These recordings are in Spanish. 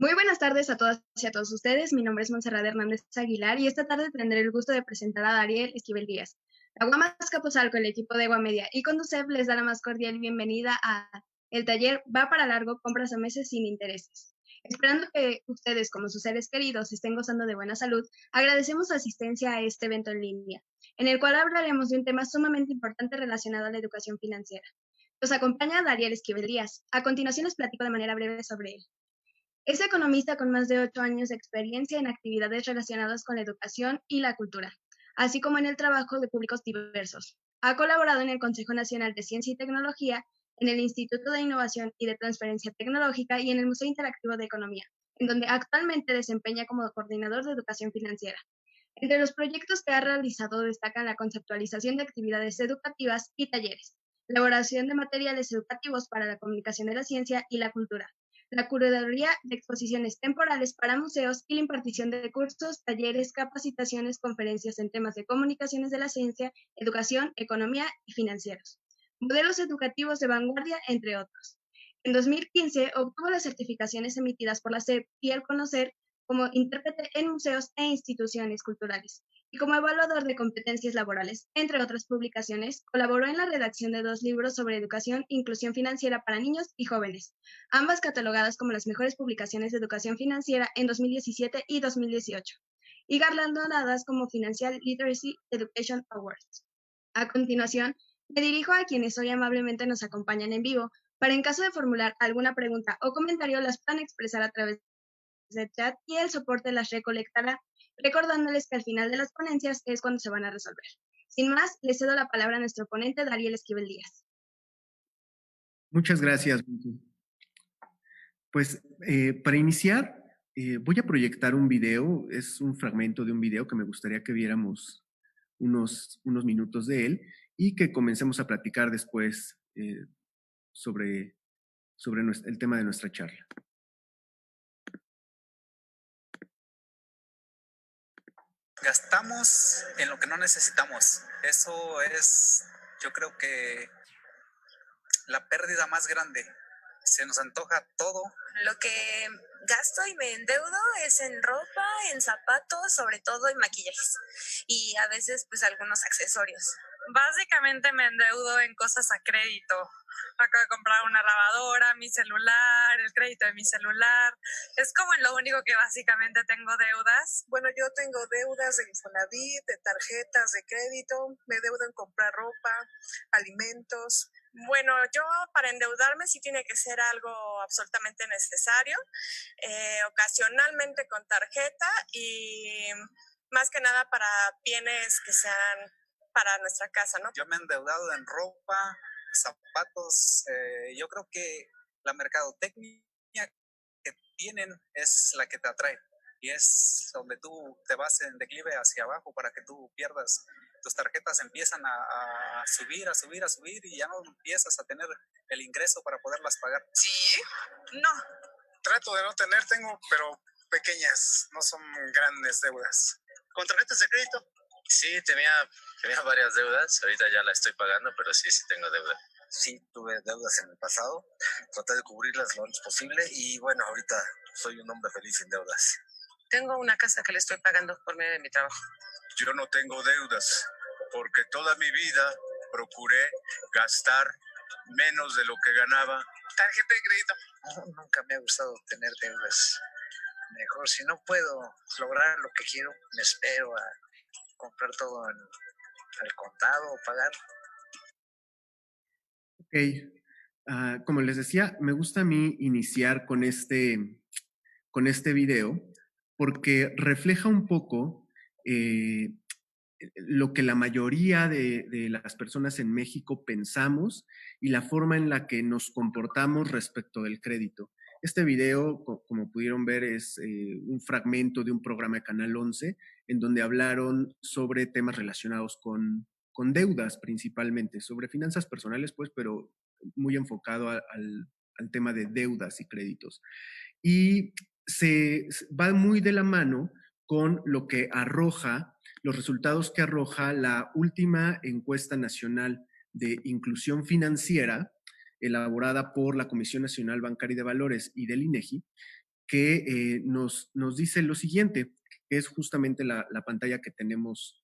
Muy buenas tardes a todas y a todos ustedes. Mi nombre es Montserrat Hernández Aguilar y esta tarde tendré el gusto de presentar a Dariel Esquivel Díaz. La Guamas Capozalco, el equipo de Guamedia y Conducef les da la más cordial bienvenida a el taller Va para largo, compras a meses sin intereses. Esperando que ustedes, como sus seres queridos, estén gozando de buena salud, agradecemos su asistencia a este evento en línea, en el cual hablaremos de un tema sumamente importante relacionado a la educación financiera. Nos acompaña Dariel Esquivel Díaz. A continuación les platico de manera breve sobre él. Es economista con más de 8 años de experiencia en actividades relacionadas con la educación y la cultura, así como en el trabajo de públicos diversos. Ha colaborado en el Consejo Nacional de Ciencia y Tecnología, en el Instituto de Innovación y de Transferencia Tecnológica y en el Museo Interactivo de Economía, en donde actualmente desempeña como coordinador de educación financiera. Entre los proyectos que ha realizado destacan la conceptualización de actividades educativas y talleres, elaboración de materiales educativos para la comunicación de la ciencia y la cultura, la curaduría de exposiciones temporales para museos y la impartición de cursos, talleres, capacitaciones, conferencias en temas de comunicaciones de la ciencia, educación, economía y financieros, modelos educativos de vanguardia, entre otros. En 2015 obtuvo las certificaciones emitidas por la SEP y el CONOCER como intérprete en museos e instituciones culturales, y como evaluador de competencias laborales. Entre otras publicaciones, colaboró en la redacción de 2 libros sobre educación e inclusión financiera para niños y jóvenes, ambas catalogadas como las mejores publicaciones de educación financiera en 2017 y 2018, y galardonadas como Financial Literacy Education Awards. A continuación, me dirijo a quienes hoy amablemente nos acompañan en vivo, para en caso de formular alguna pregunta o comentario las puedan expresar a través del chat y el soporte las recolectará, recordándoles que al final de las ponencias es cuando se van a resolver. Sin más, le cedo la palabra a nuestro ponente, Dariel Esquivel Díaz. Muchas gracias. Pues para iniciar, voy a proyectar un video, es un fragmento de un video que me gustaría que viéramos unos minutos de él y que comencemos a platicar después sobre el tema de nuestra charla. Gastamos en lo que no necesitamos. Eso es, yo creo que la pérdida más grande. Se nos antoja todo. Lo que gasto y me endeudo es en ropa, en zapatos, sobre todo en maquillajes y a veces pues algunos accesorios. Básicamente me endeudo en cosas a crédito. Acabo de comprar una lavadora, mi celular, el crédito de mi celular. Es como en lo único que básicamente tengo deudas. Bueno, yo tengo deudas de Infonavit, de tarjetas de crédito, me deudo en comprar ropa, alimentos. Bueno, yo para endeudarme sí tiene que ser algo absolutamente necesario, ocasionalmente con tarjeta y más que nada para bienes que sean para nuestra casa, ¿no? Yo me he endeudado en ropa, zapatos. Yo creo que la mercadotecnia que tienen es la que te atrae y es donde tú te vas en declive hacia abajo para que tú pierdas. Tus tarjetas empiezan a subir y ya no empiezas a tener el ingreso para poderlas pagar. Sí, no. Trato de no tener, pero pequeñas, no son grandes deudas. ¿Con tarjetas de crédito? Sí, tenía varias deudas, ahorita ya la estoy pagando, pero sí tengo deuda. Sí, tuve deudas en el pasado, traté de cubrirlas lo antes posible y bueno, ahorita soy un hombre feliz sin deudas. Tengo una casa que le estoy pagando por medio de mi trabajo. Yo no tengo deudas porque toda mi vida procuré gastar menos de lo que ganaba. Tarjeta de crédito. No, nunca me ha gustado tener deudas. Mejor, si no puedo lograr lo que quiero, me espero a comprar todo al contado o pagar. Ok, como les decía, me gusta a mí iniciar con este video porque refleja un poco lo que la mayoría de las personas en México pensamos y la forma en la que nos comportamos respecto del crédito. Este video, como pudieron ver, es un fragmento de un programa de Canal 11 en donde hablaron sobre temas relacionados con deudas principalmente, sobre finanzas personales, pues, pero muy enfocado al tema de deudas y créditos. Y se va muy de la mano con lo que arroja, los resultados que arroja la última encuesta nacional de inclusión financiera elaborada por la Comisión Nacional Bancaria y de Valores y del INEGI, que nos dice lo siguiente, que es justamente la pantalla que tenemos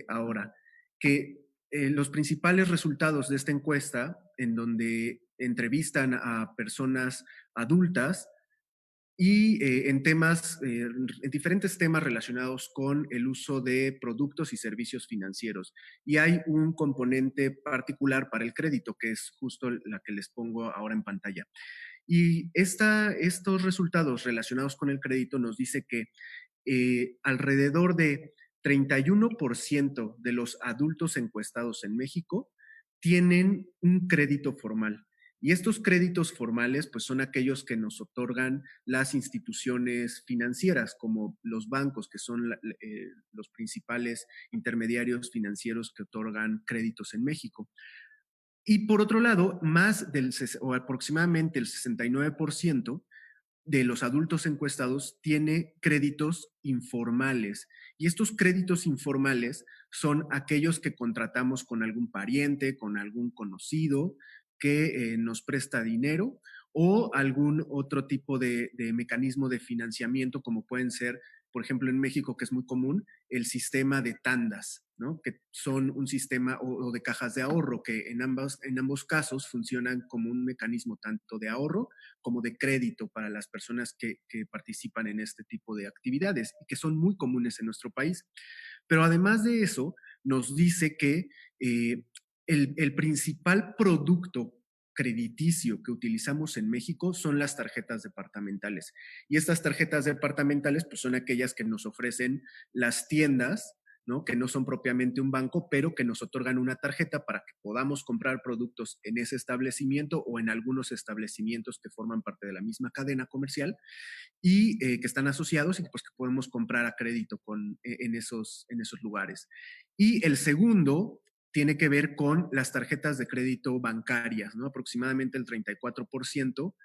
ahora, que los principales resultados de esta encuesta, en donde entrevistan a personas adultas y en diferentes temas relacionados con el uso de productos y servicios financieros. Y hay un componente particular para el crédito, que es justo la que les pongo ahora en pantalla. Y estos resultados relacionados con el crédito nos dice que alrededor de 31% de los adultos encuestados en México tienen un crédito formal. Y estos créditos formales, pues son aquellos que nos otorgan las instituciones financieras, como los bancos, que son los principales intermediarios financieros que otorgan créditos en México. Y por otro lado, o aproximadamente el 69% de los adultos encuestados tiene créditos informales. Y estos créditos informales son aquellos que contratamos con algún pariente, con algún conocido que nos presta dinero, o algún otro tipo de mecanismo de financiamiento, como pueden ser, por ejemplo, en México, que es muy común, el sistema de tandas, ¿no? Que son un sistema o de cajas de ahorro, que en ambos casos funcionan como un mecanismo tanto de ahorro como de crédito para las personas que participan en este tipo de actividades y que son muy comunes en nuestro país. Pero además de eso, nos dice que el principal producto crediticio que utilizamos en México son las tarjetas departamentales. Y estas tarjetas departamentales pues son aquellas que nos ofrecen las tiendas, ¿no? Que no son propiamente un banco, pero que nos otorgan una tarjeta para que podamos comprar productos en ese establecimiento o en algunos establecimientos que forman parte de la misma cadena comercial y que están asociados y pues que podemos comprar a crédito en esos lugares. Y el segundo tiene que ver con las tarjetas de crédito bancarias, ¿no? Aproximadamente el 34%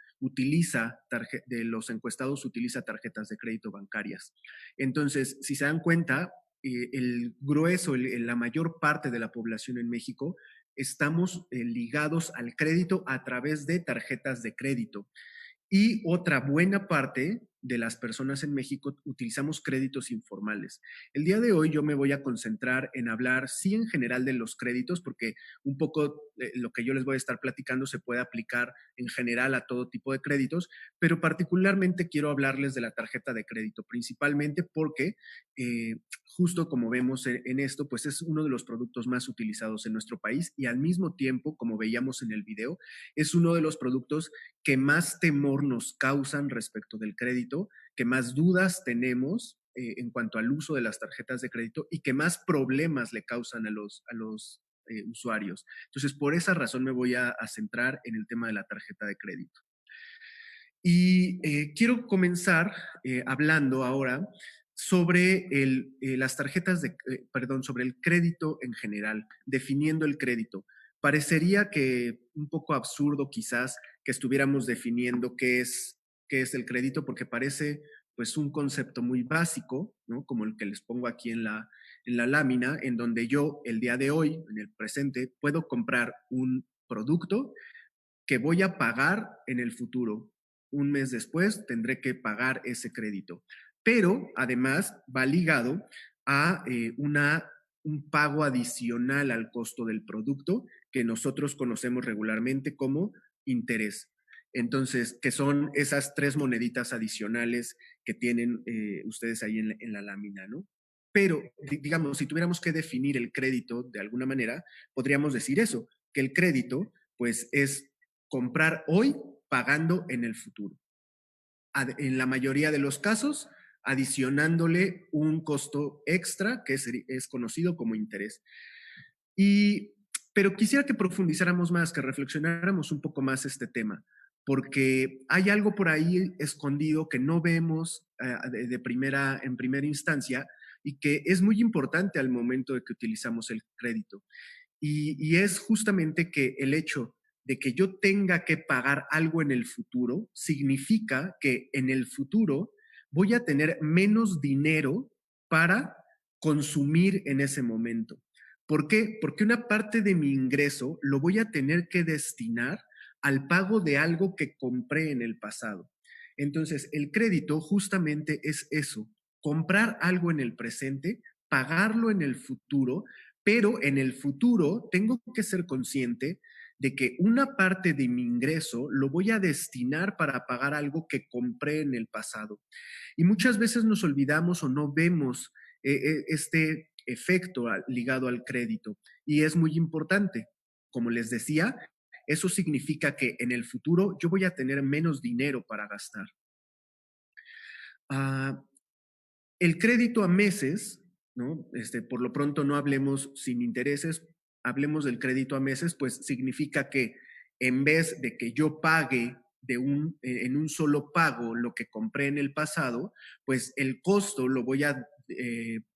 de los encuestados utiliza tarjetas de crédito bancarias. Entonces, si se dan cuenta, el grueso, la mayor parte de la población en México estamos ligados al crédito a través de tarjetas de crédito. Y otra buena parte de las personas en México utilizamos créditos informales. El día de hoy yo me voy a concentrar en hablar, sí, en general de los créditos, porque un poco lo que yo les voy a estar platicando se puede aplicar en general a todo tipo de créditos, pero particularmente quiero hablarles de la tarjeta de crédito, principalmente porque justo como vemos en esto, pues es uno de los productos más utilizados en nuestro país y al mismo tiempo, como veíamos en el video, es uno de los productos que más temor nos causan respecto del crédito, que más dudas tenemos en cuanto al uso de las tarjetas de crédito y que más problemas le causan a los usuarios. Entonces, por esa razón me voy a centrar en el tema de la tarjeta de crédito. Y quiero comenzar hablando ahora sobre sobre el crédito en general, definiendo el crédito. Parecería que un poco absurdo quizás que estuviéramos definiendo qué es el crédito, porque parece pues un concepto muy básico, ¿no? Como el que les pongo aquí en la lámina, en donde yo el día de hoy, en el presente, puedo comprar un producto que voy a pagar en el futuro. Un mes después tendré que pagar ese crédito. Pero además va ligado a un pago adicional al costo del producto que nosotros conocemos regularmente como interés. Entonces, que son esas 3 moneditas adicionales que tienen ustedes ahí en la lámina, ¿no? Pero, digamos, si tuviéramos que definir el crédito de alguna manera, podríamos decir eso, que el crédito, pues, es comprar hoy pagando en el futuro. En la mayoría de los casos, adicionándole un costo extra que es conocido como interés. Pero quisiera que profundizáramos más, que reflexionáramos un poco más este tema, porque hay algo por ahí escondido que no vemos en primera instancia y que es muy importante al momento de que utilizamos el crédito. Y es justamente que el hecho de que yo tenga que pagar algo en el futuro significa que en el futuro voy a tener menos dinero para consumir en ese momento. ¿Por qué? Porque una parte de mi ingreso lo voy a tener que destinar al pago de algo que compré en el pasado. Entonces, el crédito justamente es eso, comprar algo en el presente, pagarlo en el futuro, pero en el futuro tengo que ser consciente de que una parte de mi ingreso lo voy a destinar para pagar algo que compré en el pasado. Y muchas veces nos olvidamos o no vemos este efecto ligado al crédito. Y es muy importante. Como les decía, eso significa que en el futuro yo voy a tener menos dinero para gastar. El crédito a meses, ¿no? Por lo pronto no hablemos sin intereses, hablemos del crédito a meses, pues significa que en vez de que yo pague en un solo pago lo que compré en el pasado, pues el costo lo voy a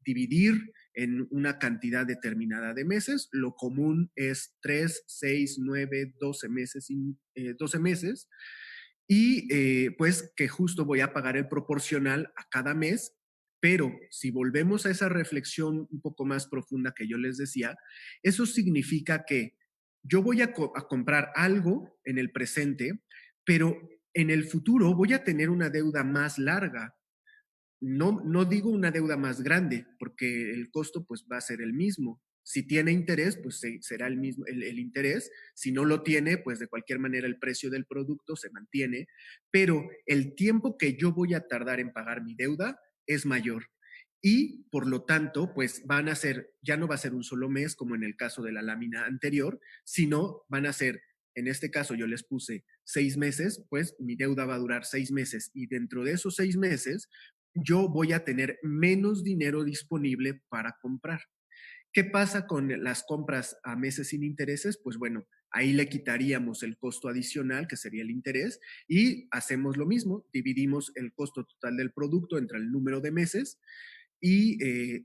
dividir en una cantidad determinada de meses. Lo común es 3, 6, 9, 12 meses, 12 meses. Y pues que justo voy a pagar el proporcional a cada mes. Pero si volvemos a esa reflexión un poco más profunda que yo les decía, eso significa que yo voy a comprar algo en el presente, pero en el futuro voy a tener una deuda más larga. No digo una deuda más grande, porque el costo pues va a ser el mismo. Si tiene interés, pues será el mismo el interés. Si no lo tiene, pues de cualquier manera el precio del producto se mantiene, pero el tiempo que yo voy a tardar en pagar mi deuda es mayor. Y por lo tanto, pues ya no va a ser un solo mes como en el caso de la lámina anterior, sino van a ser, en este caso yo les puse 6 meses, pues mi deuda va a durar 6 meses y dentro de esos 6 meses yo voy a tener menos dinero disponible para comprar. ¿Qué pasa con las compras a meses sin intereses? Pues bueno, ahí le quitaríamos el costo adicional, que sería el interés, y hacemos lo mismo, dividimos el costo total del producto entre el número de meses y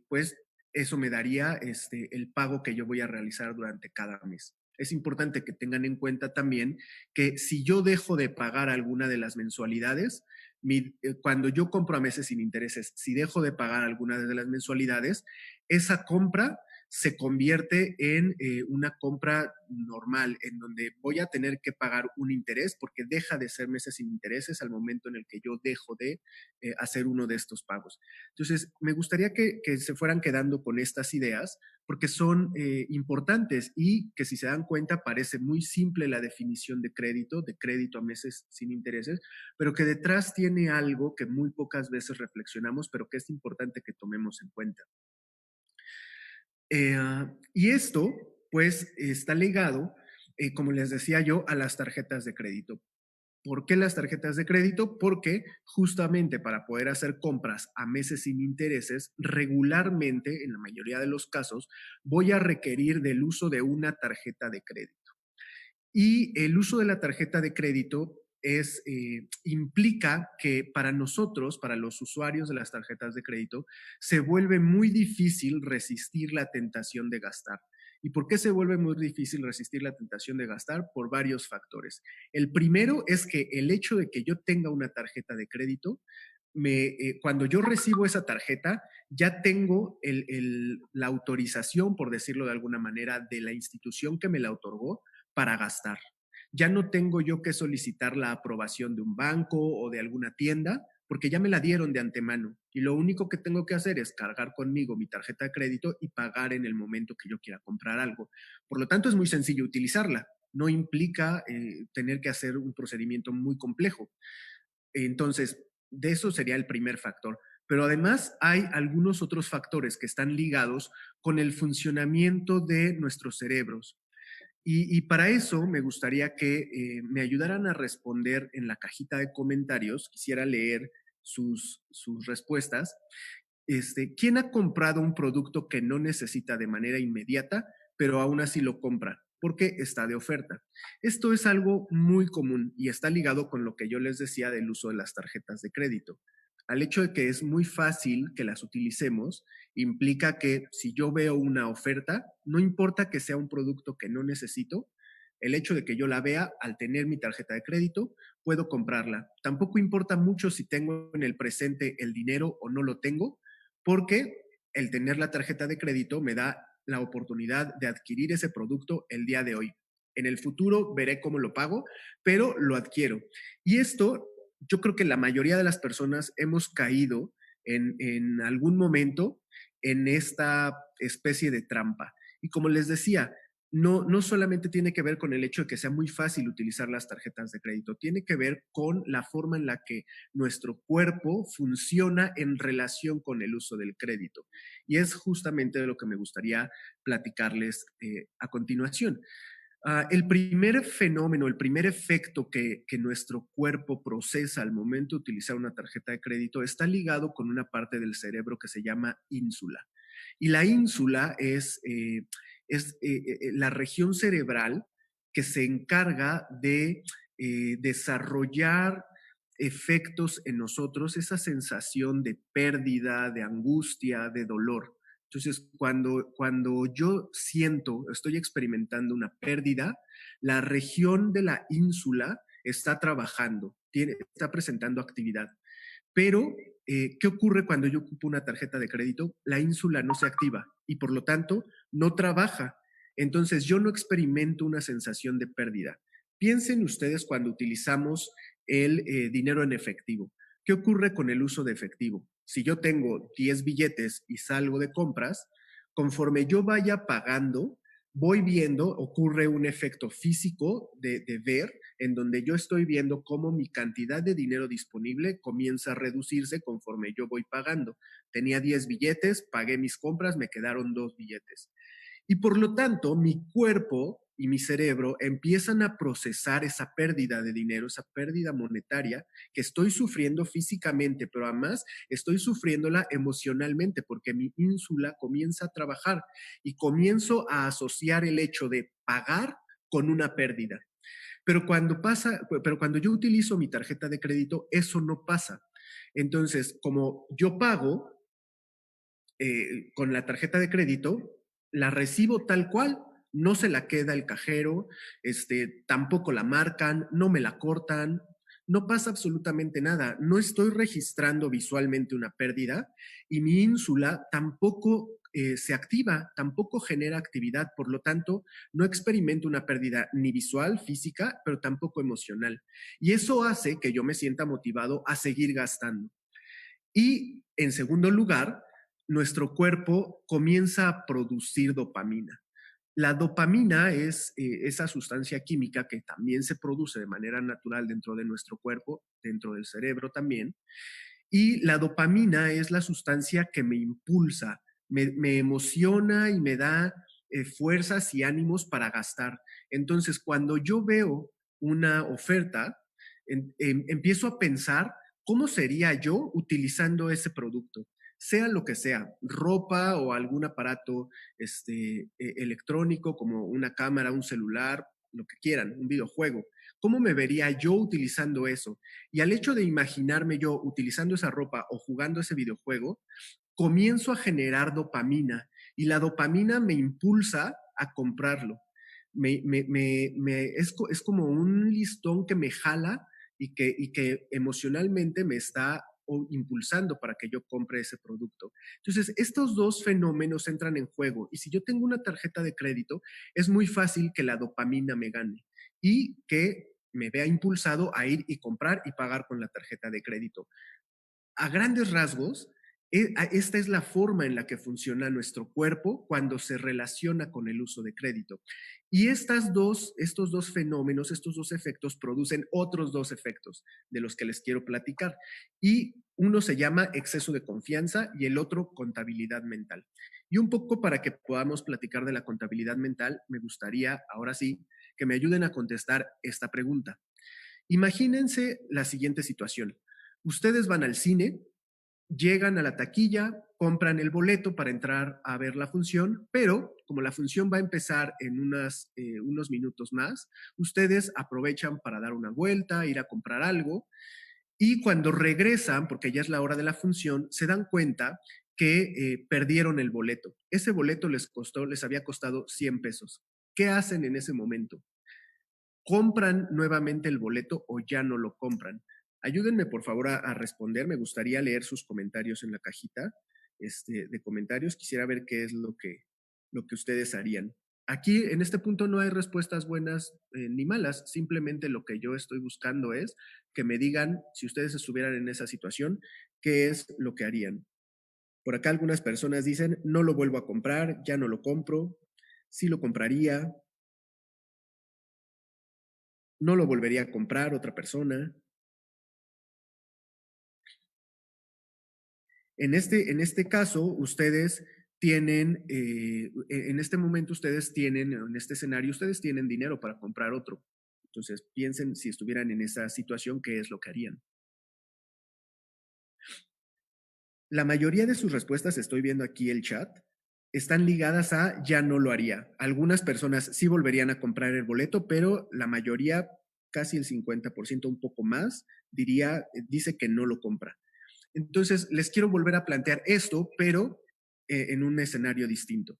pues eso me daría el pago que yo voy a realizar durante cada mes. Es importante que tengan en cuenta también que si yo dejo de pagar alguna de las mensualidades, cuando yo compro a meses sin intereses, si dejo de pagar alguna de las mensualidades, esa compra se convierte en una compra normal, en donde voy a tener que pagar un interés porque deja de ser meses sin intereses al momento en el que yo dejo de hacer uno de estos pagos. Entonces, me gustaría que se fueran quedando con estas ideas porque son importantes y que si se dan cuenta parece muy simple la definición de crédito a meses sin intereses, pero que detrás tiene algo que muy pocas veces reflexionamos, pero que es importante que tomemos en cuenta. Y esto, pues, está ligado, como les decía yo, a las tarjetas de crédito. ¿Por qué las tarjetas de crédito? Porque justamente para poder hacer compras a meses sin intereses, regularmente, en la mayoría de los casos, voy a requerir del uso de una tarjeta de crédito. Y el uso de la tarjeta de crédito implica que para nosotros, para los usuarios de las tarjetas de crédito, se vuelve muy difícil resistir la tentación de gastar. ¿Y por qué se vuelve muy difícil resistir la tentación de gastar? Por varios factores. El primero es que el hecho de que yo tenga una tarjeta de crédito, cuando yo recibo esa tarjeta, ya tengo la autorización, por decirlo de alguna manera, de la institución que me la otorgó para gastar. Ya no tengo yo que solicitar la aprobación de un banco o de alguna tienda, porque ya me la dieron de antemano. Y lo único que tengo que hacer es cargar conmigo mi tarjeta de crédito y pagar en el momento que yo quiera comprar algo. Por lo tanto, es muy sencillo utilizarla. No implica tener que hacer un procedimiento muy complejo. Entonces, de eso sería el primer factor. Pero además hay algunos otros factores que están ligados con el funcionamiento de nuestros cerebros. Y para eso me gustaría que me ayudaran a responder en la cajita de comentarios. Quisiera leer sus respuestas. ¿Quién ha comprado un producto que no necesita de manera inmediata, pero aún así lo compra? Porque está de oferta. Esto es algo muy común y está ligado con lo que yo les decía del uso de las tarjetas de crédito. Al hecho de que es muy fácil que las utilicemos, implica que si yo veo una oferta, no importa que sea un producto que no necesito, el hecho de que yo la vea, al tener mi tarjeta de crédito, puedo comprarla. Tampoco importa mucho si tengo en el presente el dinero o no lo tengo, porque el tener la tarjeta de crédito me da la oportunidad de adquirir ese producto el día de hoy. En el futuro veré cómo lo pago, pero lo adquiero. Y esto yo creo que la mayoría de las personas hemos caído en algún momento en esta especie de trampa. Y como les decía, no solamente tiene que ver con el hecho de que sea muy fácil utilizar las tarjetas de crédito, tiene que ver con la forma en la que nuestro cuerpo funciona en relación con el uso del crédito. Y es justamente de lo que me gustaría platicarles a continuación. El primer fenómeno, el primer efecto que nuestro cuerpo procesa al momento de utilizar una tarjeta de crédito está ligado con una parte del cerebro que se llama ínsula. Y la ínsula es la región cerebral que se encarga de desarrollar efectos en nosotros, esa sensación de pérdida, de angustia, de dolor. Entonces, cuando yo estoy experimentando una pérdida, la región de la ínsula está trabajando, está presentando actividad. Pero, ¿qué ocurre cuando yo ocupo una tarjeta de crédito? La ínsula no se activa y por lo tanto no trabaja. Entonces, yo no experimento una sensación de pérdida. Piensen ustedes cuando utilizamos el dinero en efectivo. ¿Qué ocurre con el uso de efectivo? Si yo tengo 10 billetes y salgo de compras, conforme yo vaya pagando, voy viendo, ocurre un efecto físico de ver, en donde yo estoy viendo cómo mi cantidad de dinero disponible comienza a reducirse conforme yo voy pagando. Tenía 10 billetes, pagué mis compras, me quedaron 2 billetes. Y por lo tanto, mi cuerpo y mi cerebro empiezan a procesar esa pérdida de dinero, esa pérdida monetaria que estoy sufriendo físicamente, pero además estoy sufriéndola emocionalmente porque mi ínsula comienza a trabajar y comienzo a asociar el hecho de pagar con una pérdida. Pero cuando yo utilizo mi tarjeta de crédito, eso no pasa. Entonces, como yo pago con la tarjeta de crédito, la recibo tal cual, no se la queda el cajero, tampoco la marcan, no me la cortan, no pasa absolutamente nada. No estoy registrando visualmente una pérdida y mi ínsula tampoco se activa, tampoco genera actividad, por lo tanto, no experimento una pérdida ni visual, física, pero tampoco emocional. Y eso hace que yo me sienta motivado a seguir gastando. Y en segundo lugar, nuestro cuerpo comienza a producir dopamina. La dopamina es esa sustancia química que también se produce de manera natural dentro de nuestro cuerpo, dentro del cerebro también. Y la dopamina es la sustancia que me impulsa, me emociona y me da fuerzas y ánimos para gastar. Entonces, cuando yo veo una oferta, empiezo a pensar cómo sería yo utilizando ese producto, sea lo que sea, ropa o algún aparato electrónico como una cámara, un celular, lo que quieran, un videojuego. ¿Cómo me vería yo utilizando eso? Y al hecho de imaginarme yo utilizando esa ropa o jugando ese videojuego, comienzo a generar dopamina y la dopamina me impulsa a comprarlo. Es como un listón que me jala y que emocionalmente me está impulsando para que yo compre ese producto. Entonces, estos dos fenómenos entran en juego y si yo tengo una tarjeta de crédito, es muy fácil que la dopamina me gane y que me vea impulsado a ir y comprar y pagar con la tarjeta de crédito. A grandes rasgos, esta es la forma en la que funciona nuestro cuerpo cuando se relaciona con el uso de crédito. Y estos dos fenómenos, estos dos efectos producen otros dos efectos de los que les quiero platicar. Y uno se llama exceso de confianza y el otro contabilidad mental. Y un poco para que podamos platicar de la contabilidad mental, me gustaría, ahora sí, que me ayuden a contestar esta pregunta. Imagínense la siguiente situación. Ustedes van al cine, llegan a la taquilla, compran el boleto para entrar a ver la función, pero como la función va a empezar en unos minutos más, ustedes aprovechan para dar una vuelta, ir a comprar algo, y cuando regresan, porque ya es la hora de la función, se dan cuenta que perdieron el boleto. Ese boleto les había costado 100 pesos. ¿Qué hacen en ese momento? ¿Compran nuevamente el boleto o ya no lo compran? Ayúdenme por favor a responder. Me gustaría leer sus comentarios en la cajita de comentarios. Quisiera ver qué es lo que ustedes harían. Aquí, en este punto, no hay respuestas buenas ni malas. Simplemente lo que yo estoy buscando es que me digan, si ustedes estuvieran en esa situación, qué es lo que harían. Por acá algunas personas dicen, no lo vuelvo a comprar, ya no lo compro, sí lo compraría, no lo volvería a comprar otra persona. En este caso, ustedes tienen, en este momento ustedes tienen, en este escenario, ustedes tienen dinero para comprar otro. Entonces, piensen si estuvieran en esa situación, ¿qué es lo que harían? La mayoría de sus respuestas, estoy viendo aquí el chat, están ligadas a ya no lo haría. Algunas personas sí volverían a comprar el boleto, pero la mayoría, casi el 50%, un poco más, dice que no lo compra. Entonces, les quiero volver a plantear esto, pero en un escenario distinto.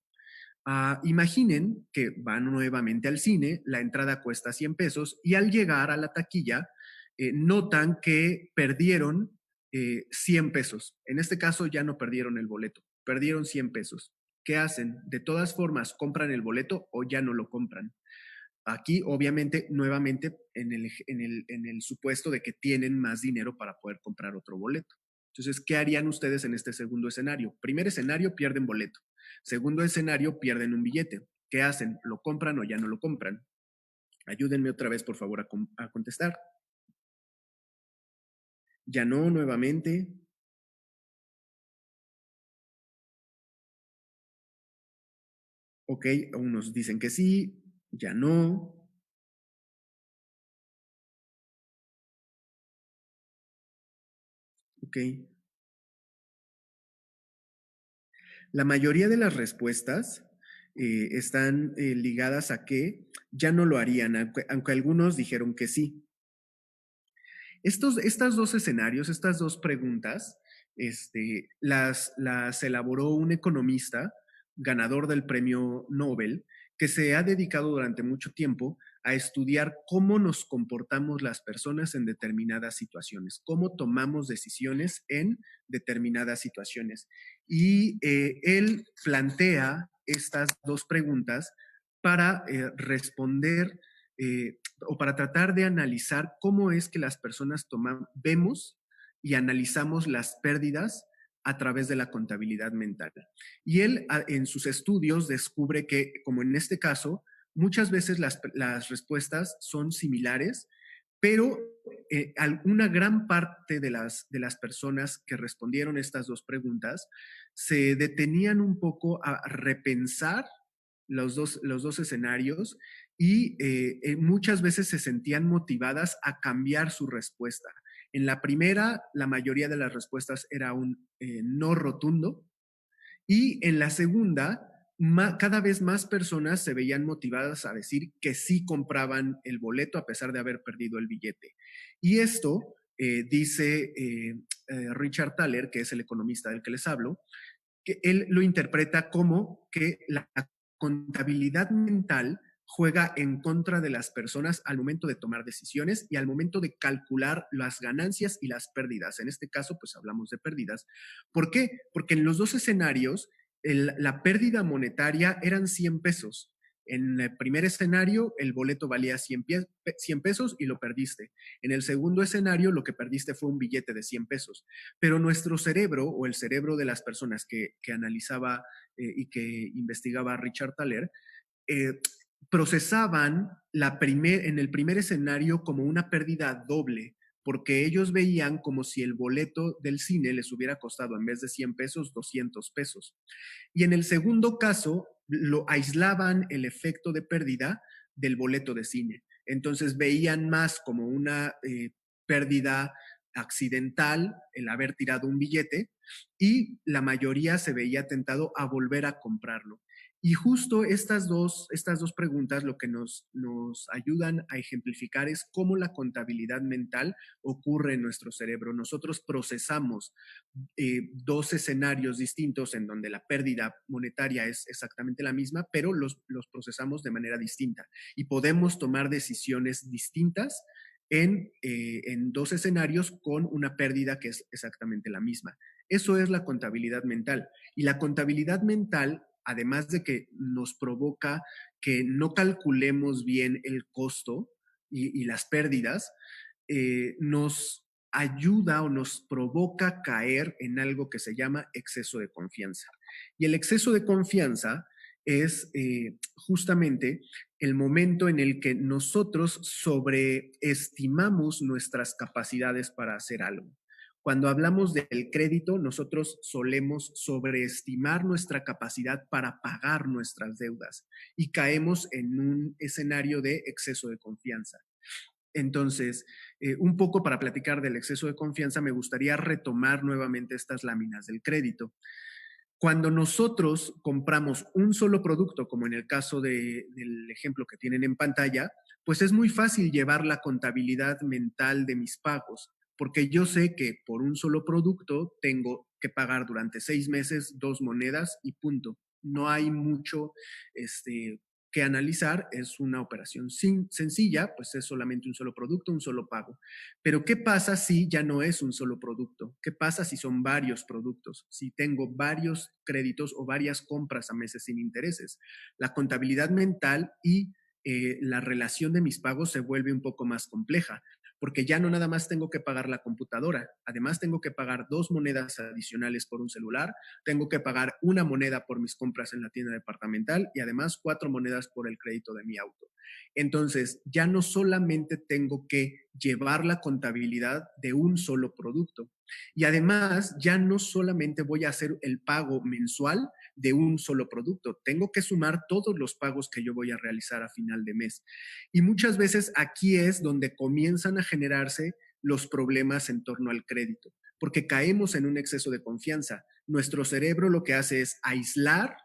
Imaginen que van nuevamente al cine, la entrada cuesta 100 pesos y al llegar a la taquilla notan que perdieron 100 pesos. En este caso ya no perdieron el boleto, perdieron 100 pesos. ¿Qué hacen? De todas formas, ¿compran el boleto o ya no lo compran? Aquí, obviamente, nuevamente en el supuesto de que tienen más dinero para poder comprar otro boleto. Entonces, ¿qué harían ustedes en este segundo escenario? Primer escenario, pierden boleto. Segundo escenario, pierden un billete. ¿Qué hacen? ¿Lo compran o ya no lo compran? Ayúdenme otra vez, por favor, a contestar. Ya no, nuevamente. Ok, unos dicen que sí, ya no. Ok. La mayoría de las respuestas están ligadas a que ya no lo harían, aunque algunos dijeron que sí. Estas dos escenarios, estas dos preguntas, las elaboró un economista ganador del premio Nobel que se ha dedicado durante mucho tiempo a estudiar cómo nos comportamos las personas en determinadas situaciones, cómo tomamos decisiones en determinadas situaciones. Y él plantea estas dos preguntas para responder o para tratar de analizar cómo es que las personas vemos y analizamos las pérdidas a través de la contabilidad mental. Y él en sus estudios descubre que, como en este caso, muchas veces las respuestas son similares, pero una gran parte de las personas que respondieron estas dos preguntas se detenían un poco a repensar los dos escenarios y muchas veces se sentían motivadas a cambiar su respuesta. En la primera, la mayoría de las respuestas era un no rotundo y en la segunda, cada vez más personas se veían motivadas a decir que sí compraban el boleto a pesar de haber perdido el billete. Y esto, dice Richard Thaler, que es el economista del que les hablo, que él lo interpreta como que la contabilidad mental juega en contra de las personas al momento de tomar decisiones y al momento de calcular las ganancias y las pérdidas. En este caso, pues hablamos de pérdidas. ¿Por qué? Porque en los dos escenarios, la pérdida monetaria eran 100 pesos. En el primer escenario, el boleto valía 100 pesos y lo perdiste. En el segundo escenario, lo que perdiste fue un billete de 100 pesos. Pero nuestro cerebro o el cerebro de las personas que analizaba y que investigaba Richard Thaler, procesaban en el primer escenario como una pérdida doble, porque ellos veían como si el boleto del cine les hubiera costado en vez de 100 pesos, 200 pesos. Y en el segundo caso, lo aislaban el efecto de pérdida del boleto de cine. Entonces veían más como una pérdida accidental el haber tirado un billete y la mayoría se veía tentado a volver a comprarlo. Y justo estas dos preguntas lo que nos ayudan a ejemplificar es cómo la contabilidad mental ocurre en nuestro cerebro. Nosotros procesamos dos escenarios distintos en donde la pérdida monetaria es exactamente la misma, pero los procesamos de manera distinta y podemos tomar decisiones distintas en dos escenarios con una pérdida que es exactamente la misma. Eso es la contabilidad mental. Y la contabilidad mental además de que nos provoca que no calculemos bien el costo y las pérdidas, nos ayuda o nos provoca caer en algo que se llama exceso de confianza. Y el exceso de confianza es justamente el momento en el que nosotros sobreestimamos nuestras capacidades para hacer algo. Cuando hablamos del crédito, nosotros solemos sobreestimar nuestra capacidad para pagar nuestras deudas y caemos en un escenario de exceso de confianza. Entonces, un poco para platicar del exceso de confianza, me gustaría retomar nuevamente estas láminas del crédito. Cuando nosotros compramos un solo producto, como en el caso del ejemplo que tienen en pantalla, pues es muy fácil llevar la contabilidad mental de mis pagos, porque yo sé que por un solo producto tengo que pagar durante 6 meses 2 monedas y punto. No hay mucho que analizar, es una operación sencilla, pues es solamente un solo producto, un solo pago. Pero ¿qué pasa si ya no es un solo producto? ¿Qué pasa si son varios productos? Si tengo varios créditos o varias compras a meses sin intereses. La contabilidad mental y la relación de mis pagos se vuelve un poco más compleja, porque ya no nada más tengo que pagar la computadora, además tengo que pagar 2 monedas adicionales por un celular, tengo que pagar 1 moneda por mis compras en la tienda departamental y además 4 monedas por el crédito de mi auto. Entonces, ya no solamente tengo que llevar la contabilidad de un solo producto, y además ya no solamente voy a hacer el pago mensual de un solo producto, tengo que sumar todos los pagos que yo voy a realizar a final de mes. Y muchas veces aquí es donde comienzan a generarse los problemas en torno al crédito, porque caemos en un exceso de confianza. Nuestro cerebro lo que hace es aislar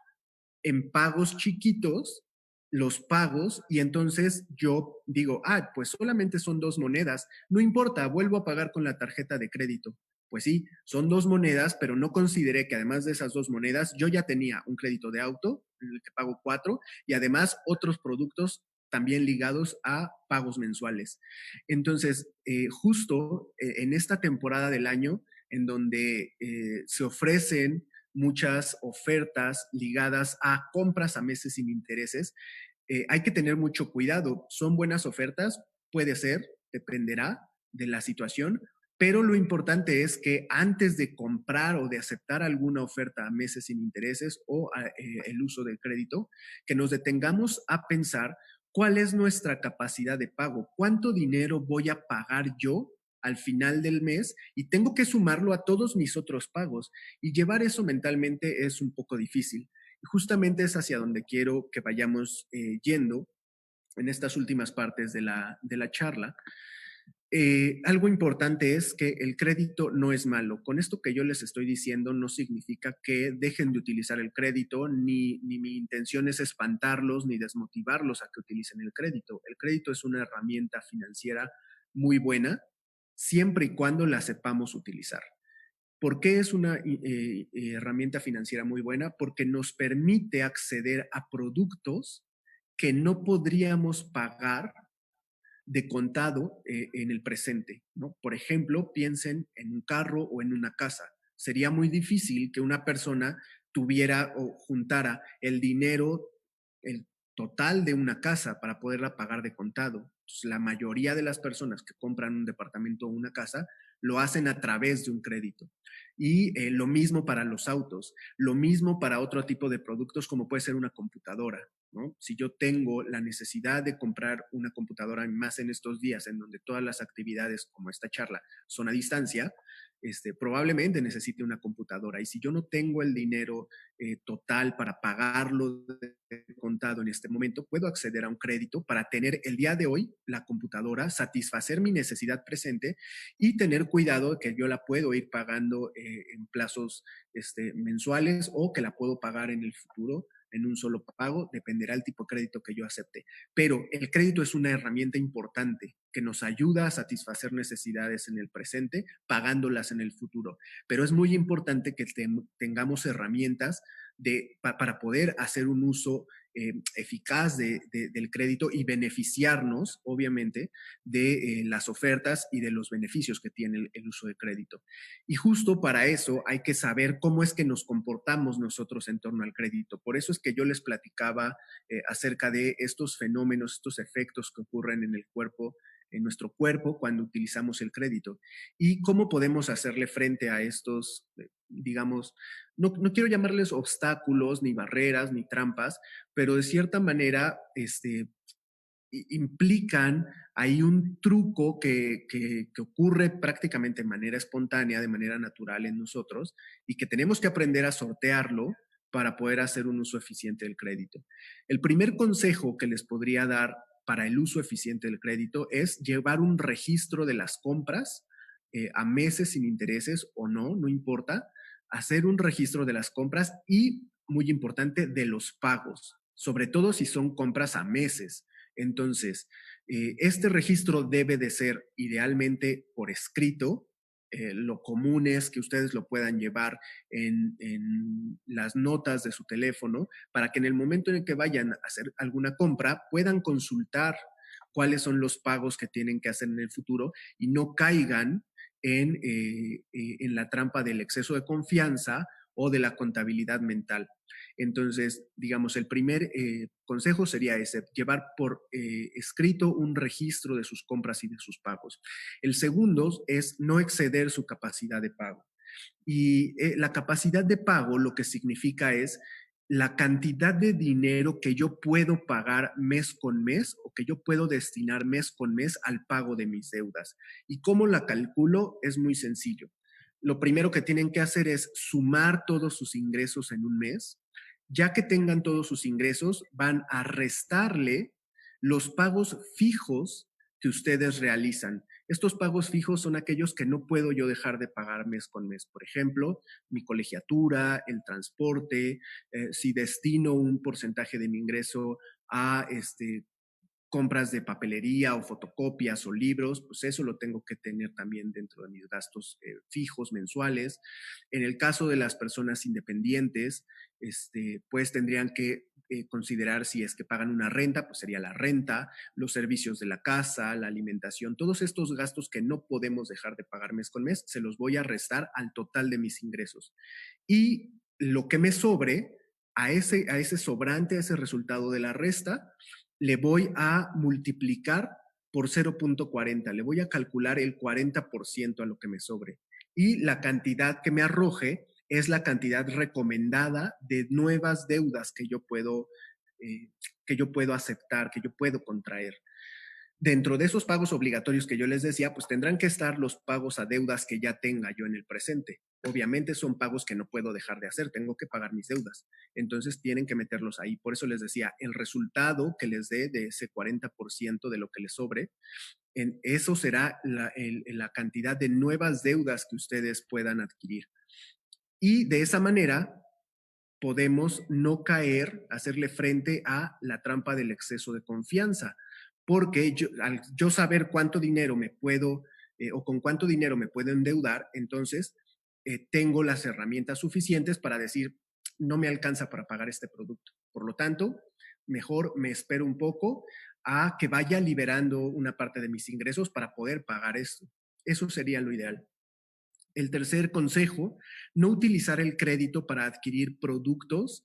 en pagos chiquitos los pagos y entonces yo digo, pues solamente son 2 monedas, no importa, vuelvo a pagar con la tarjeta de crédito. Pues sí, son 2 monedas, pero no consideré que además de esas 2 monedas, yo ya tenía un crédito de auto, en el que pago 4, y además otros productos también ligados a pagos mensuales. Entonces, justo en esta temporada del año, en donde se ofrecen muchas ofertas ligadas a compras a meses sin intereses, hay que tener mucho cuidado. ¿Son buenas ofertas? Puede ser, dependerá de la situación, pero lo importante es que antes de comprar o de aceptar alguna oferta a meses sin intereses o el uso del crédito, que nos detengamos a pensar cuál es nuestra capacidad de pago, cuánto dinero voy a pagar yo al final del mes y tengo que sumarlo a todos mis otros pagos, y llevar eso mentalmente es un poco difícil. Y justamente es hacia donde quiero que vayamos yendo en estas últimas partes de la charla. Algo importante es que el crédito no es malo. Con esto que yo les estoy diciendo no significa que dejen de utilizar el crédito, ni mi intención es espantarlos ni desmotivarlos a que utilicen el crédito. El crédito es una herramienta financiera muy buena, siempre y cuando la sepamos utilizar. ¿Por qué es una herramienta financiera muy buena? Porque nos permite acceder a productos que no podríamos pagar de contado en el presente, ¿no? Por ejemplo, piensen en un carro o en una casa. Sería muy difícil que una persona tuviera o juntara el dinero, el total de una casa para poderla pagar de contado. Entonces, la mayoría de las personas que compran un departamento o una casa lo hacen a través de un crédito. Y lo mismo para los autos, lo mismo para otro tipo de productos como puede ser una computadora, ¿no? Si yo tengo la necesidad de comprar una computadora, más en estos días en donde todas las actividades como esta charla son a distancia, probablemente necesite una computadora. Y si yo no tengo el dinero total para pagarlo de contado en este momento, puedo acceder a un crédito para tener el día de hoy la computadora, satisfacer mi necesidad presente y tener cuidado de que yo la puedo ir pagando en plazos mensuales o que la puedo pagar en el futuro en un solo pago, dependerá del tipo de crédito que yo acepte. Pero el crédito es una herramienta importante que nos ayuda a satisfacer necesidades en el presente, pagándolas en el futuro. Pero es muy importante que tengamos herramientas para poder hacer un uso eficaz del crédito y beneficiarnos, obviamente, de las ofertas y de los beneficios que tiene el uso de crédito. Y justo para eso hay que saber cómo es que nos comportamos nosotros en torno al crédito. Por eso es que yo les platicaba acerca de estos fenómenos, estos efectos que ocurren en nuestro cuerpo cuando utilizamos el crédito y cómo podemos hacerle frente a estos, digamos, no quiero llamarles obstáculos, ni barreras, ni trampas, pero de cierta manera implican ahí un truco que ocurre prácticamente de manera espontánea, de manera natural en nosotros, y que tenemos que aprender a sortearlo para poder hacer un uso eficiente del crédito. El primer consejo que les podría dar para el uso eficiente del crédito es llevar un registro de las compras a meses sin intereses o no importa, hacer un registro de las compras y, muy importante, de los pagos, sobre todo si son compras a meses. Entonces, este registro debe de ser idealmente por escrito. Lo común es que ustedes lo puedan llevar en las notas de su teléfono para que en el momento en el que vayan a hacer alguna compra puedan consultar cuáles son los pagos que tienen que hacer en el futuro y no caigan en la trampa del exceso de confianza o de la contabilidad mental. Entonces, digamos, el primer consejo sería ese, llevar por escrito un registro de sus compras y de sus pagos. El segundo es no exceder su capacidad de pago. Y la capacidad de pago lo que significa es la cantidad de dinero que yo puedo pagar mes con mes o que yo puedo destinar mes con mes al pago de mis deudas. ¿Y cómo la calculo? Es muy sencillo. Lo primero que tienen que hacer es sumar todos sus ingresos en un mes. Ya que tengan todos sus ingresos, van a restarle los pagos fijos que ustedes realizan. Estos pagos fijos son aquellos que no puedo yo dejar de pagar mes con mes. Por ejemplo, mi colegiatura, el transporte, si destino un porcentaje de mi ingreso a compras de papelería o fotocopias o libros, pues eso lo tengo que tener también dentro de mis gastos fijos mensuales. En el caso de las personas independientes, pues tendrían que considerar si es que pagan una renta, pues sería la renta, los servicios de la casa, la alimentación, todos estos gastos que no podemos dejar de pagar mes con mes, se los voy a restar al total de mis ingresos. Y lo que me sobre, a ese sobrante, a ese resultado de la resta, le voy a multiplicar por 0.40, le voy a calcular el 40% a lo que me sobre. Y la cantidad que me arroje es la cantidad recomendada de nuevas deudas que yo puedo aceptar, que yo puedo contraer. Dentro de esos pagos obligatorios que yo les decía, pues tendrán que estar los pagos a deudas que ya tenga yo en el presente. Obviamente son pagos que no puedo dejar de hacer, tengo que pagar mis deudas. Entonces tienen que meterlos ahí. Por eso les decía, el resultado que les dé de ese 40% de lo que les sobre, eso será la cantidad de nuevas deudas que ustedes puedan adquirir. Y de esa manera podemos no caer, hacerle frente a la trampa del exceso de confianza. Porque al yo saber cuánto dinero me puedo o con cuánto dinero me puedo endeudar, entonces tengo las herramientas suficientes para decir, no me alcanza para pagar este producto. Por lo tanto, mejor me espero un poco a que vaya liberando una parte de mis ingresos para poder pagar esto. Eso sería lo ideal. El tercer consejo, no utilizar el crédito para adquirir productos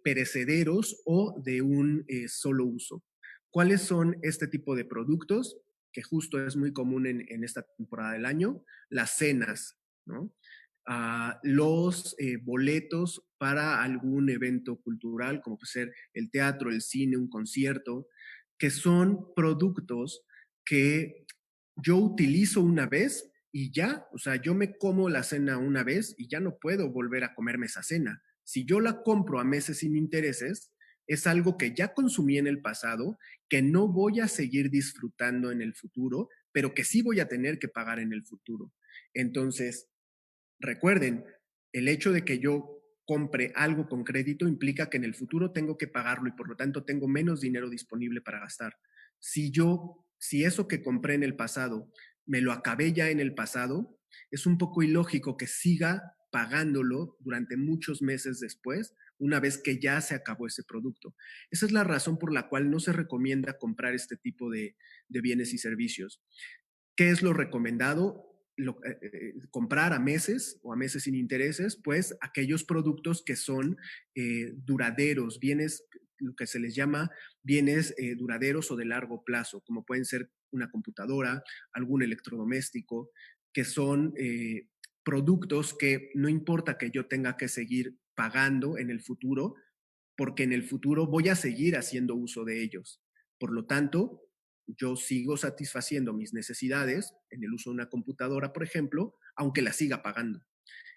perecederos o de un solo uso. ¿Cuáles son este tipo de productos? Que justo es muy común en esta temporada del año, las cenas, ¿no? Los boletos para algún evento cultural, como puede ser el teatro, el cine, un concierto, que son productos que yo utilizo una vez y ya, o sea, yo me como la cena una vez y ya no puedo volver a comerme esa cena. Si yo la compro a meses sin intereses, es algo que ya consumí en el pasado, que no voy a seguir disfrutando en el futuro, pero que sí voy a tener que pagar en el futuro. Entonces, recuerden, el hecho de que yo compre algo con crédito implica que en el futuro tengo que pagarlo y por lo tanto tengo menos dinero disponible para gastar. Si eso que compré en el pasado me lo acabé ya en el pasado, es un poco ilógico que siga pagándolo durante muchos meses después, una vez que ya se acabó ese producto. Esa es la razón por la cual no se recomienda comprar este tipo de bienes y servicios. ¿Qué es lo recomendado? Comprar a meses o a meses sin intereses, pues aquellos productos que son duraderos, bienes, lo que se les llama bienes duraderos o de largo plazo, como pueden ser una computadora, algún electrodoméstico, que son productos que no importa que yo tenga que seguir pagando en el futuro, porque en el futuro voy a seguir haciendo uso de ellos. Por lo tanto, yo sigo satisfaciendo mis necesidades en el uso de una computadora, por ejemplo, aunque la siga pagando.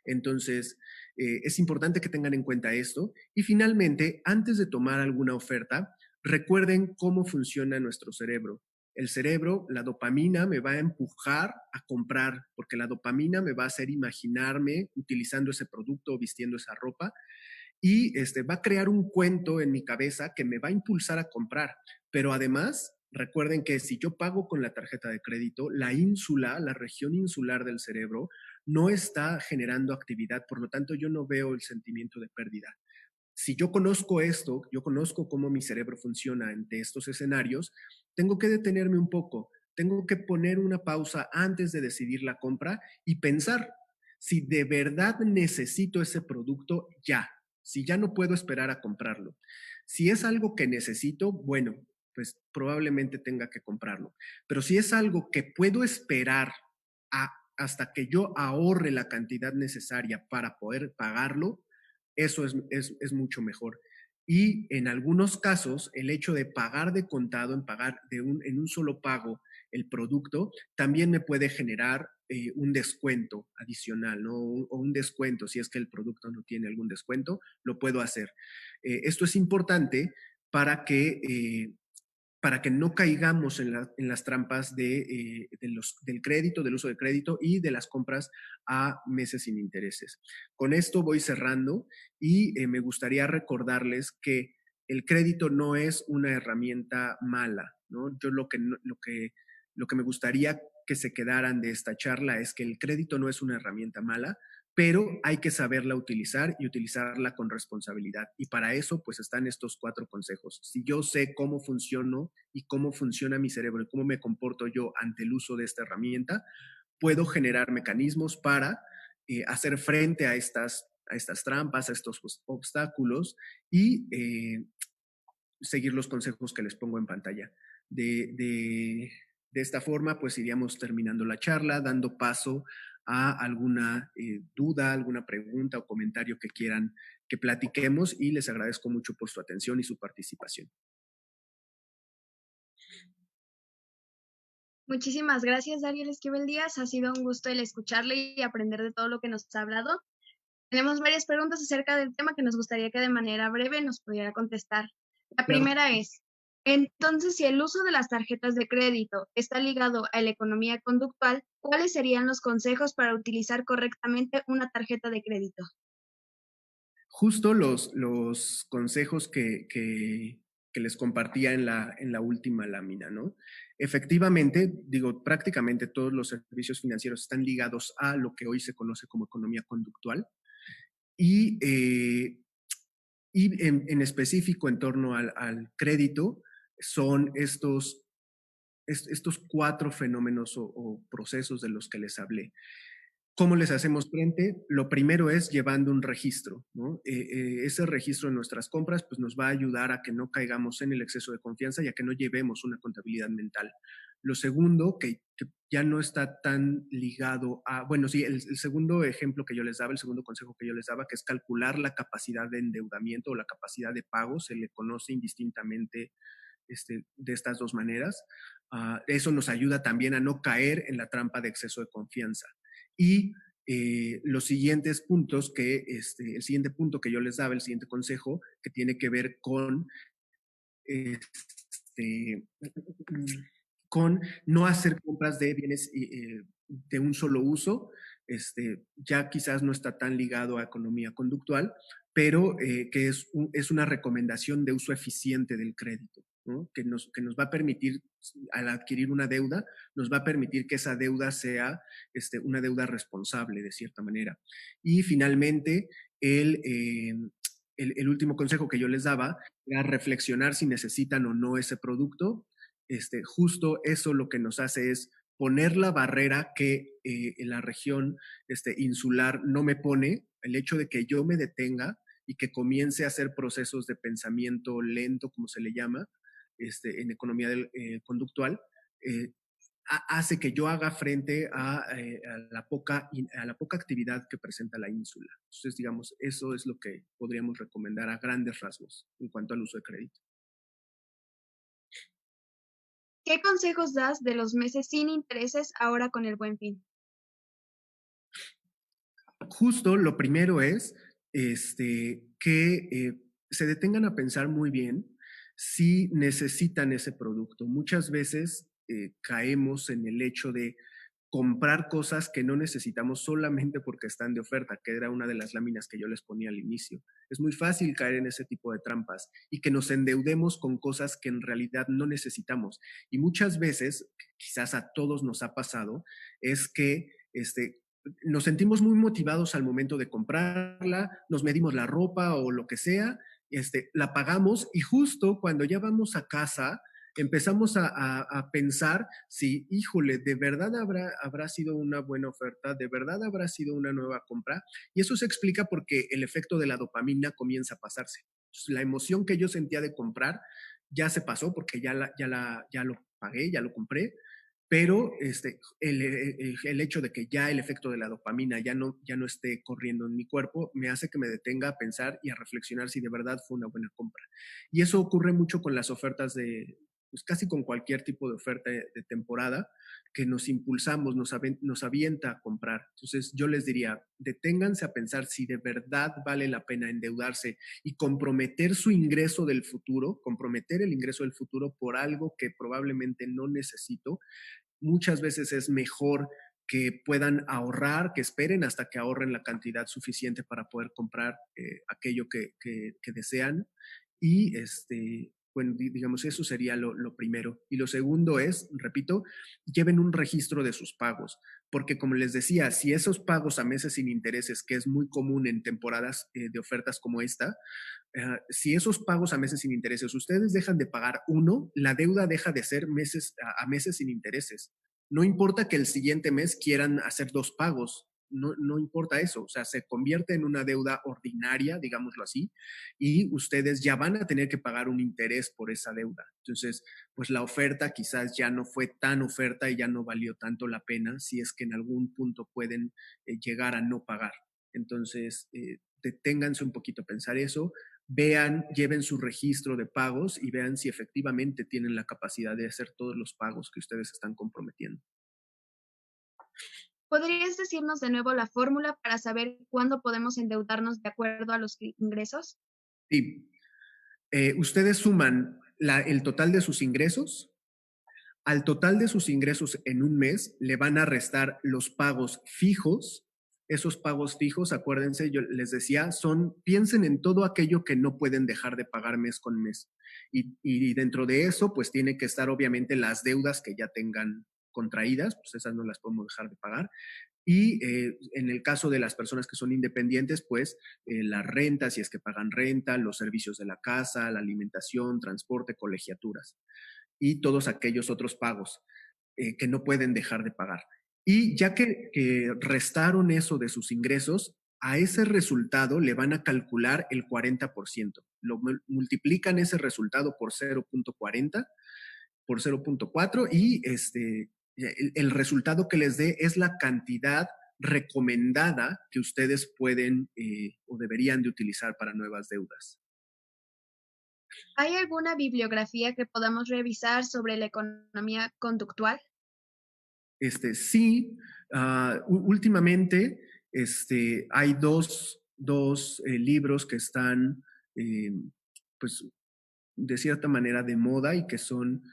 Entonces, es importante que tengan en cuenta esto. Y finalmente, antes de tomar alguna oferta, recuerden cómo funciona nuestro cerebro. El cerebro, la dopamina me va a empujar a comprar, porque la dopamina me va a hacer imaginarme utilizando ese producto o vistiendo esa ropa, y va a crear un cuento en mi cabeza que me va a impulsar a comprar. Pero además, recuerden que si yo pago con la tarjeta de crédito, la ínsula, la región insular del cerebro, no está generando actividad, por lo tanto yo no veo el sentimiento de pérdida. Si yo conozco esto, yo conozco cómo mi cerebro funciona ante estos escenarios, tengo que detenerme un poco, tengo que poner una pausa antes de decidir la compra y pensar si de verdad necesito ese producto ya, si ya no puedo esperar a comprarlo. Si es algo que necesito, bueno, pues probablemente tenga que comprarlo. Pero si es algo que puedo esperar hasta que yo ahorre la cantidad necesaria para poder pagarlo, eso es mucho mejor. Y en algunos casos, el hecho de pagar de contado, en un solo pago el producto, también me puede generar un descuento adicional, ¿no? O un descuento, si es que el producto no tiene algún descuento, lo puedo hacer. Esto es importante para que no caigamos en las trampas del crédito, del uso de crédito y de las compras a meses sin intereses. Con esto voy cerrando y me gustaría recordarles que el crédito no es una herramienta mala, ¿no? Yo lo que me gustaría que se quedaran de esta charla es que el crédito no es una herramienta mala, pero hay que saberla utilizar y utilizarla con responsabilidad. Y para eso, pues están estos 4 consejos. Si yo sé cómo funciono y cómo funciona mi cerebro y cómo me comporto yo ante el uso de esta herramienta, puedo generar mecanismos para hacer frente a estas trampas, a estos obstáculos y seguir los consejos que les pongo en pantalla. De esta forma, pues iríamos terminando la charla, dando paso a alguna duda, alguna pregunta o comentario que quieran que platiquemos, y les agradezco mucho por su atención y su participación. Muchísimas gracias, Ariel Esquivel Díaz. Ha sido un gusto el escucharle y aprender de todo lo que nos ha hablado. Tenemos varias preguntas acerca del tema que nos gustaría que de manera breve nos pudiera contestar. La primera es, entonces, si el uso de las tarjetas de crédito está ligado a la economía conductual, ¿cuáles serían los consejos para utilizar correctamente una tarjeta de crédito? Justo los consejos que les compartía en la última lámina, ¿no? Efectivamente, digo, prácticamente todos los servicios financieros están ligados a lo que hoy se conoce como economía conductual. Y en específico en torno al crédito, son estos 4 fenómenos o procesos de los que les hablé. ¿Cómo les hacemos frente? Lo primero es llevando un registro, ¿no? Ese registro de nuestras compras pues, nos va a ayudar a que no caigamos en el exceso de confianza y a que no llevemos una contabilidad mental. Lo segundo, que ya no está tan ligado a, bueno, sí, el segundo ejemplo que yo les daba, el segundo consejo que yo les daba, que es calcular la capacidad de endeudamiento o la capacidad de pago, se le conoce indistintamente de estas 2 maneras. Eso nos ayuda también a no caer en la trampa de exceso de confianza. Y los siguientes puntos el siguiente punto que yo les daba, el siguiente consejo, que tiene que ver con no hacer compras de bienes de un solo uso, ya quizás no está tan ligado a economía conductual, pero que es una recomendación de uso eficiente del crédito. ¿no? Que nos va a permitir, al adquirir una deuda, nos va a permitir que esa deuda sea una deuda responsable de cierta manera. Y finalmente, el último consejo que yo les daba era reflexionar si necesitan o no ese producto. Justo eso lo que nos hace es poner la barrera que en la región insular no me pone, el hecho de que yo me detenga y que comience a hacer procesos de pensamiento lento, como se le llama, en economía conductual, hace que yo haga frente a la poca actividad que presenta la ínsula. Entonces, digamos, eso es lo que podríamos recomendar a grandes rasgos en cuanto al uso de crédito. ¿Qué consejos das de los meses sin intereses ahora con el Buen Fin? Justo lo primero es que se detengan a pensar muy bien si necesitan ese producto. Muchas veces caemos en el hecho de comprar cosas que no necesitamos solamente porque están de oferta, que era una de las láminas que yo les ponía al inicio. Es muy fácil caer en ese tipo de trampas y que nos endeudemos con cosas que en realidad no necesitamos. Y muchas veces, quizás a todos nos ha pasado, es que nos sentimos muy motivados al momento de comprarla, nos medimos la ropa o lo que sea, la pagamos y justo cuando ya vamos a casa empezamos a pensar si, híjole, de verdad habrá sido una buena oferta, de verdad habrá sido una nueva compra. Y eso se explica porque el efecto de la dopamina comienza a pasarse. Entonces, la emoción que yo sentía de comprar ya se pasó porque ya lo pagué, ya lo compré. Pero el hecho de que ya el efecto de la dopamina ya no esté corriendo en mi cuerpo me hace que me detenga a pensar y a reflexionar si de verdad fue una buena compra. Y eso ocurre mucho con las ofertas pues casi con cualquier tipo de oferta de temporada que nos impulsamos, nos avienta a comprar. Entonces yo les diría, deténganse a pensar si de verdad vale la pena endeudarse y comprometer su ingreso del futuro, comprometer el ingreso del futuro por algo que probablemente no necesito. Muchas veces es mejor que puedan ahorrar, que esperen hasta que ahorren la cantidad suficiente para poder comprar aquello que desean. Y bueno, digamos, eso sería lo primero. Y lo segundo es, repito, lleven un registro de sus pagos, porque como les decía, si esos pagos a meses sin intereses, que es muy común en temporadas de ofertas como esta, si esos pagos a meses sin intereses, ustedes dejan de pagar uno, la deuda deja de ser a meses sin intereses. No importa que el siguiente mes quieran hacer 2 pagos, no importa eso, o sea, se convierte en una deuda ordinaria, digámoslo así, y ustedes ya van a tener que pagar un interés por esa deuda. Entonces, pues la oferta quizás ya no fue tan oferta y ya no valió tanto la pena si es que en algún punto pueden llegar a no pagar. Entonces, deténganse un poquito a pensar eso, vean, lleven su registro de pagos y vean si efectivamente tienen la capacidad de hacer todos los pagos que ustedes están comprometiendo. ¿Podrías decirnos de nuevo la fórmula para saber cuándo podemos endeudarnos de acuerdo a los ingresos? Sí. Ustedes suman el total de sus ingresos. Al total de sus ingresos en un mes le van a restar los pagos fijos. Esos pagos fijos, acuérdense, yo les decía, piensen en todo aquello que no pueden dejar de pagar mes con mes. Y dentro de eso, pues tiene que estar obviamente las deudas que ya tengan contraídas, pues esas no las podemos dejar de pagar. Y en el caso de las personas que son independientes, pues la renta, si es que pagan renta, los servicios de la casa, la alimentación, transporte, colegiaturas y todos aquellos otros pagos que no pueden dejar de pagar. Y ya que restaron eso de sus ingresos, a ese resultado le van a calcular el 40%. Lo multiplican ese resultado por 0.40, por 0.4 y el resultado que les dé es la cantidad recomendada que ustedes pueden o deberían de utilizar para nuevas deudas. ¿Hay alguna bibliografía que podamos revisar sobre la economía conductual? Sí, últimamente hay dos libros que están, pues, de cierta manera de moda y que son,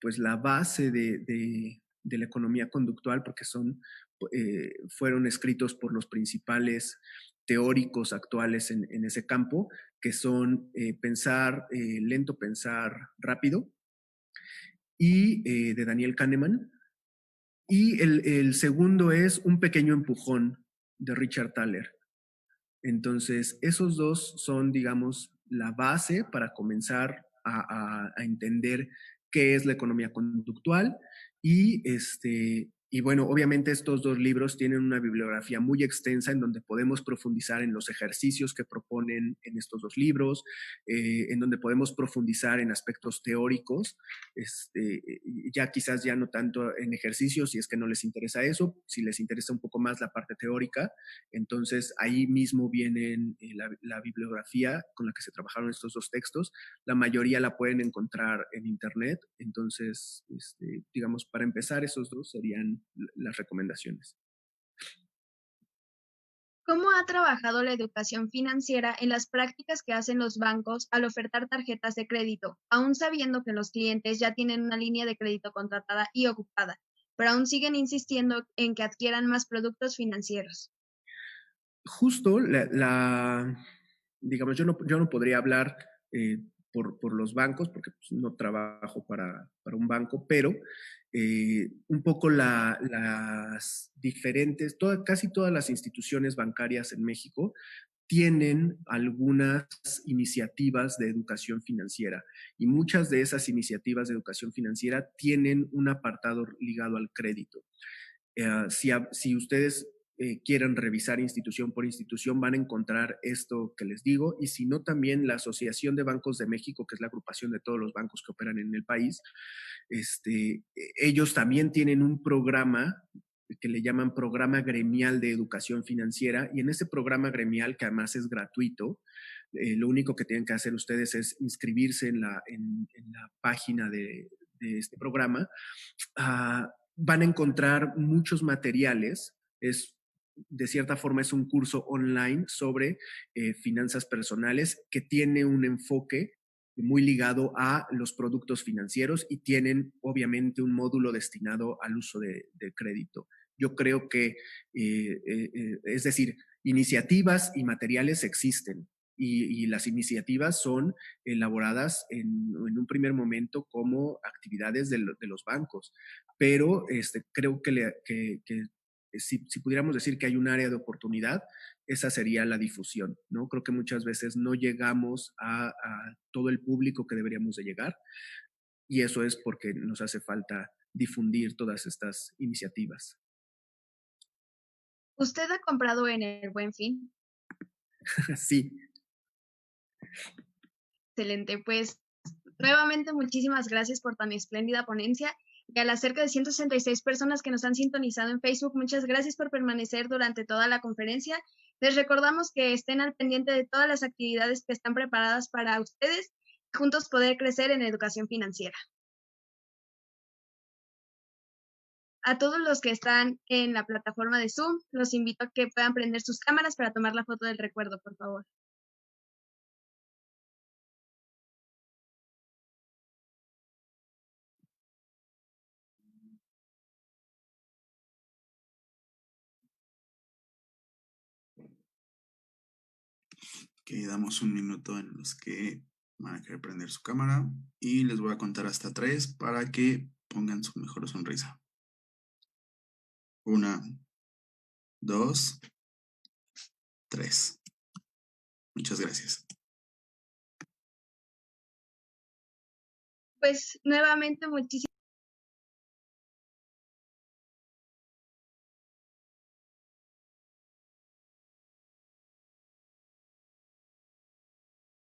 pues, la base de la economía conductual, porque fueron escritos por los principales teóricos actuales en ese campo, que son Lento, Pensar Rápido, y de Daniel Kahneman. Y el segundo es Un pequeño empujón, de Richard Thaler. Entonces, esos dos son, digamos, la base para comenzar a entender qué es la economía conductual y bueno, obviamente estos dos libros tienen una bibliografía muy extensa en donde podemos profundizar en los ejercicios que proponen en estos dos libros, en donde podemos profundizar en aspectos teóricos, ya quizás ya no tanto en ejercicios, si es que no les interesa eso, si les interesa un poco más la parte teórica, entonces ahí mismo vienen la bibliografía con la que se trabajaron estos dos textos. La mayoría la pueden encontrar en internet, entonces, digamos, para empezar, esos dos serían las recomendaciones. ¿Cómo ha trabajado la educación financiera en las prácticas que hacen los bancos al ofertar tarjetas de crédito, aún sabiendo que los clientes ya tienen una línea de crédito contratada y ocupada, pero aún siguen insistiendo en que adquieran más productos financieros? Justo, digamos, yo no podría hablar por los bancos, porque pues, no trabajo para un banco, pero un poco las diferentes, casi todas las instituciones bancarias en México tienen algunas iniciativas de educación financiera y muchas de esas iniciativas de educación financiera tienen un apartado ligado al crédito. Si ustedes quieren revisar institución por institución, van a encontrar esto que les digo, y si no, también la Asociación de Bancos de México, que es la agrupación de todos los bancos que operan en el país, ellos también tienen un programa que le llaman Programa Gremial de Educación Financiera, y en ese programa gremial, que además es gratuito, lo único que tienen que hacer ustedes es inscribirse en la página de este programa. Van a encontrar muchos materiales, de cierta forma es un curso online sobre finanzas personales que tiene un enfoque muy ligado a los productos financieros y tienen obviamente un módulo destinado al uso de crédito. Yo creo que, es decir, iniciativas y materiales existen y las iniciativas son elaboradas en un primer momento como actividades de los bancos, pero creo que si pudiéramos decir que hay un área de oportunidad, esa sería la difusión, ¿no? Creo que muchas veces no llegamos a todo el público que deberíamos de llegar, y eso es porque nos hace falta difundir todas estas iniciativas. ¿Usted ha comprado en el Buen Fin? Sí. Excelente, pues nuevamente muchísimas gracias por tan espléndida ponencia. Y a las cerca de 166 personas que nos han sintonizado en Facebook, muchas gracias por permanecer durante toda la conferencia. Les recordamos que estén al pendiente de todas las actividades que están preparadas para ustedes y juntos poder crecer en educación financiera. A todos los que están en la plataforma de Zoom, los invito a que puedan prender sus cámaras para tomar la foto del recuerdo, por favor. Que damos un minuto en los que van a querer prender su cámara y les voy a contar hasta 3 para que pongan su mejor sonrisa. 1, 2, 3. Muchas gracias. Pues nuevamente muchísimas